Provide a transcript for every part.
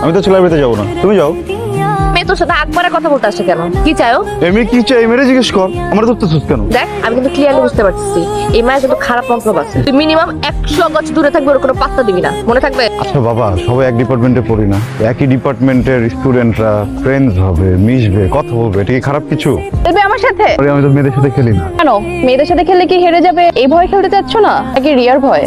আমি তো লাইব্রেরিতে যাবো না, তুমি যাও। মেয়ে তোর সাথে একবারে কথা বলতে আসছে কেন? কি চাও? এমনি কি চাই মেরে জিজ্ঞেস কর, আমার তো কেন? দেখ আমি কিন্তু ক্লিয়ারলি বুঝতে পারছি এই মায়ের কিন্তু খারাপ মন্তব্য আছে। তুই মিনিমাম 100 গজ দূরে থাকবে, ওর কোনো পাত্তা দিবি না, মনে থাকবে? আচ্ছা বাবা, সবাই এক ডিপার্টমেন্টে পড়ি না, একই ডিপার্টমেন্টের স্টুডেন্টরা ফ্রেন্ডস হবে, মিশবে, কথা বলবে, এটা কি খারাপ কিছু? খেলবে আমার সাথে? আরে আমি তো মেয়েদের সাথে খেলি না। কেন? মেয়েদের সাথে খেললে কি হেরে যাবে এই ভয় খেলতে চাচ্ছ না নাকি রিয়ার ভয়?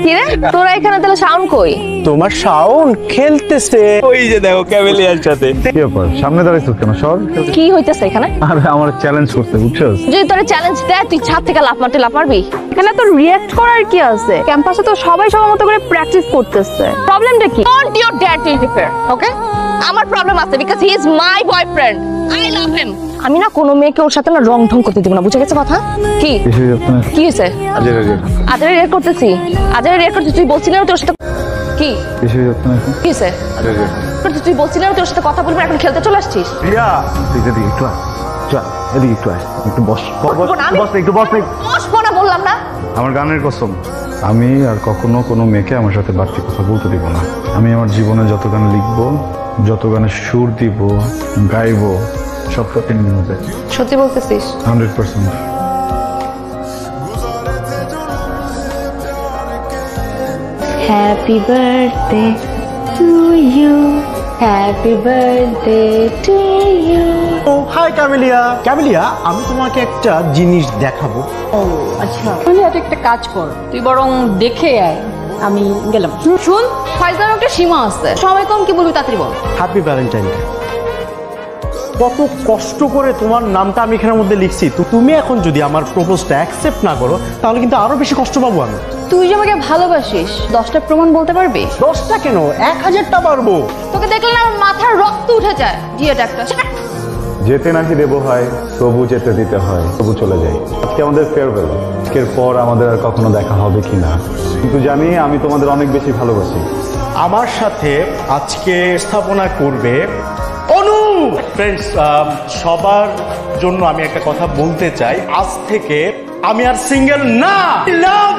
কি রে তোরা এখানে তাহলে সাউন্ড কই? তোমার সাউন্ড খেলতেছে ওই যে দেখো ক্যামেলিয়ার সাথে। কি ব্যাপার, সামনে দাঁড়াইছো কেন? সর। কি হইতেছে এখানে? আরে আমার চ্যালেঞ্জ করতে, বুঝছস? যদি তোর চ্যালেঞ্জ দেয় তুই ছাদ থেকে লাফ মারবি? এখানে তো রিঅ্যাক্ট করার কি আছে? ক্যাম্পাসে তো সবাই সবার মতো করে প্র্যাকটিস করতেছে, প্রবলেমটা কি? Don't you dare to interfere, okay? আমার প্রবলেম আছে because he is my boyfriend, I love him. আমি না কোনো মেয়েকে ওর সাথে না রং ঢং করতে দিব না, বুঝে গেছে কথা? কি কি হয়েছে? আজরে রিঅ্যাক্ট করতেছি, তুই বলছিলি না তোর সাথে কি কি হয়েছে? তুই বলছিলি না তোর সাথে কথা বলবি, এখন খেলতে চলে আসছিস? রিয়া তুই এদিকে একটু আয়, এদিকে একটু আয়, একটু বস, একটু বস। বসবো না বললাম না? আমার গানের কসম, আমি আর কখনো কোনো মেয়েকে আমার সাথে বাড়তি কথা বলতে দিব না। আমি আমার জীবনে যত গান লিখবো, যত গানে সুর দিব, গাইবো, সব সত্যি হবে। সত্যি বলতেছিস? 100%। Happy birthday to you, happy birthday to you. ও হাই ক্যামেলিয়া, আমি তোমাকে একটা জিনিস দেখাবো। ও আচ্ছা, তাহলে একটা কাজ কর, তুই বরং দেখে আয়, আমি গেলাম। শুন, ফাইজার একটা সীমা আছে, সময় কম, কি বলবি তাড়াতাড়ি বল। Happy Valentine day. কত কষ্ট করে তোমার নামটা আমি এখানের মধ্যে লিখছি, তো তুমি এখন যদি আমার প্রপোজটা অ্যাকসেপ্ট না করো তাহলে কিন্তু আরো বেশি কষ্ট পাবো আমি। তুই যে আমাকে ভালোবাসিস 10টা প্রমাণ বলতে পারবি? 10টা কেন, 1000টা পারবো। তোকে দেখলে না আমার মাথার রক্ত উঠে যায়। ডিয়েট একটা যেতে নাকি দেব হয়, তবু যেতে দিতে হয়, তবু চলে যাই। আজকে আমাদের ফেয়ারওয়েল, আজকের পর আমাদের আর কখনো দেখা হবে কিনা, কিন্তু জানি আমি তোমাদের অনেক বেশি ভালোবাসি। আমার সাথে আজকে স্থাপনা করবে অনু। ফ্রেন্ডস, সবার জন্য আমি একটা কথা বলতে চাই, আজ থেকে আমি আর সিঙ্গেল না, লাভ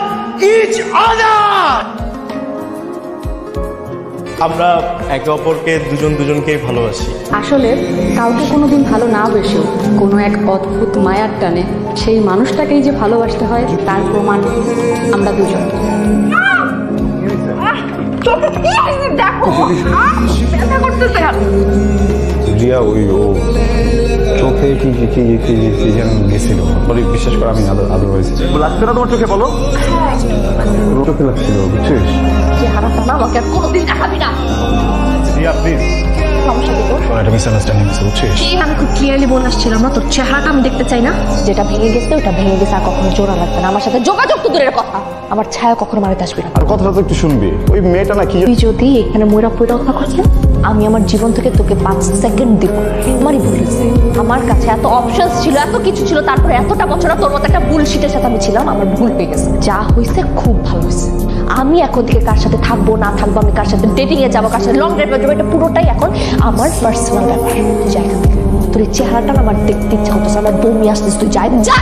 ইচ আদার। আমরা একে অপরকে দুজনকে ভালোবাসি। আসলে কাউকে কোনোদিন ভালো না বেসেও কোনো এক অদ্ভুত মায়ার টানে সেই মানুষটাকেই যে ভালোবাসতে হয় তার প্রমাণ আমরা দুজন। রিয়া ওই ও চোখে কি যেন গেছিল, বিশ্বাস করে আমি আদারওয়াইজ লাগছে না তোমার চোখে, বলো চোখে লাগছিল, বুঝছিস? চেহারাটা না আমাকে আর কোনোদিন দেখাবি না। রিয়া প্লিজ, সমস্যা কি তোর? একটা মিসআন্ডারস্ট্যান্ডিং আছে, বুঝছিস? আমি খুব ক্লিয়ারলি বলে আসছিলাম না, তোর চেহারাটা আমি দেখতে চাই না। যেটা ভেঙে গেছে ওটা ভেঙে গেছে, আর কখনো জোড়া লাগবে না। আমার সাথে যোগাযোগ তো দূরের কথা, আমার ছায়া কখনো মারিতে আসবে না। আর কথাটা তো একটু শুনবি, ওই মেয়েটা না কি, তুই যদি এখানে ময়রা পয়রা থাকছিস, আমি আমার জীবন থেকে তোকে 5 সেকেন্ড দিব। আমারই বলেছে, আমার কাছে এত অপশনস ছিল, এত কিছু ছিল, তারপরে এতটা বছর তোর মতো একটা বুলশিটের সাথে আমি ছিলাম। আমার ভুল হয়ে গেছে, যা হয়েছে খুব ভালো হয়েছে। আমি এখন থেকে কার সাথে থাকবো না থাকবো, আমি কার সাথে ডেটিং এ যাবো, কার সাথে লং ড্রাইভে যাবো, এটা পুরোটাই এখন আমার পার্সোনাল ব্যাপার। তুই যা এখান থেকে, তোর এই চেহারাটা না আমার দেখতে ইচ্ছা করতেছে, আমার বমি আসতেছে, তুই যা।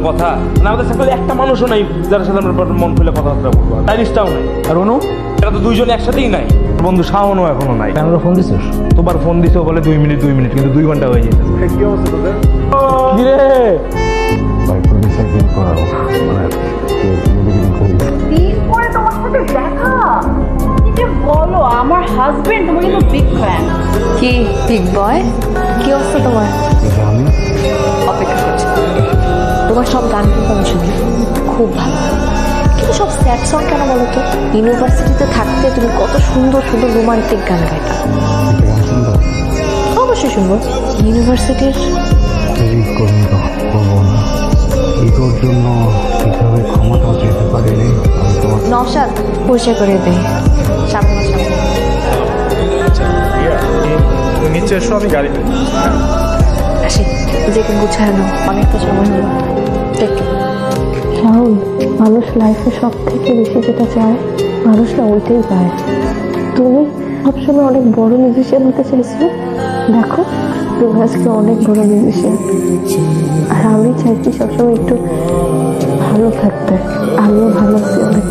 কথা না, আমাদের সাথে একটা মানুষও নাই যার সাথে আমরা মন খুলে কথাবার্তা বলবো, টাইরিস্টাও নাই। আর অনু, এটা তো দুইজন একসাথেই নাই। বন্ধু শাওনও এখনো নাই। আমরা ফোন দিছিস? তোমার ফোন দিছো বলে 2 মিনিট কিন্তু 2 ঘন্টা হয়ে যেতেছে। কি অবস্থা তোদের? কি রে ভাই ফুল রিসাইক্লিং করাও, মানে পরে তোমার সাথে দেখা, কি যে বলো, আমার হাজবেন্ড তোমার কিন্তু বিগ ফ্যান। কি বিগ বয়? কি অবস্থা তোমার? আমি অপেক্ষা করছি। তোমার সব গান কিন্তু আমি শুনি, খুব ভালো, কিন্তু সব স্যাড সং কেন বলো তো? ইউনিভার্সিটিতে থাকতে তুমি কত সুন্দর সুন্দর রোমান্টিক গান গাইতা। অবশ্যই শুনবো। ইউনিভার্সিটির করবো না, ইগোর জন্য কিভাবে ক্ষমতা যেতে পারিনি। নওশাদ পরিচয় করে দেয় সামনে নিচে এসো, আমি গাড়ি আসি। নিজেকে গুছানো, অনেকটা সময় হলো। রাহুল, মানুষ লাইফে সব থেকে বেশি যেটা চায় মানুষ না ওইটাই পায়। তুমি সবসময় অনেক বড় মিউজিশিয়ান হতে চেয়েছো, দেখো তুমি আজকে অনেক বড় মিউজিশিয়ান। আর আমি চাইছি সবসময় একটু ভালো থাকতে, আমিও ভালো আছি অনেক।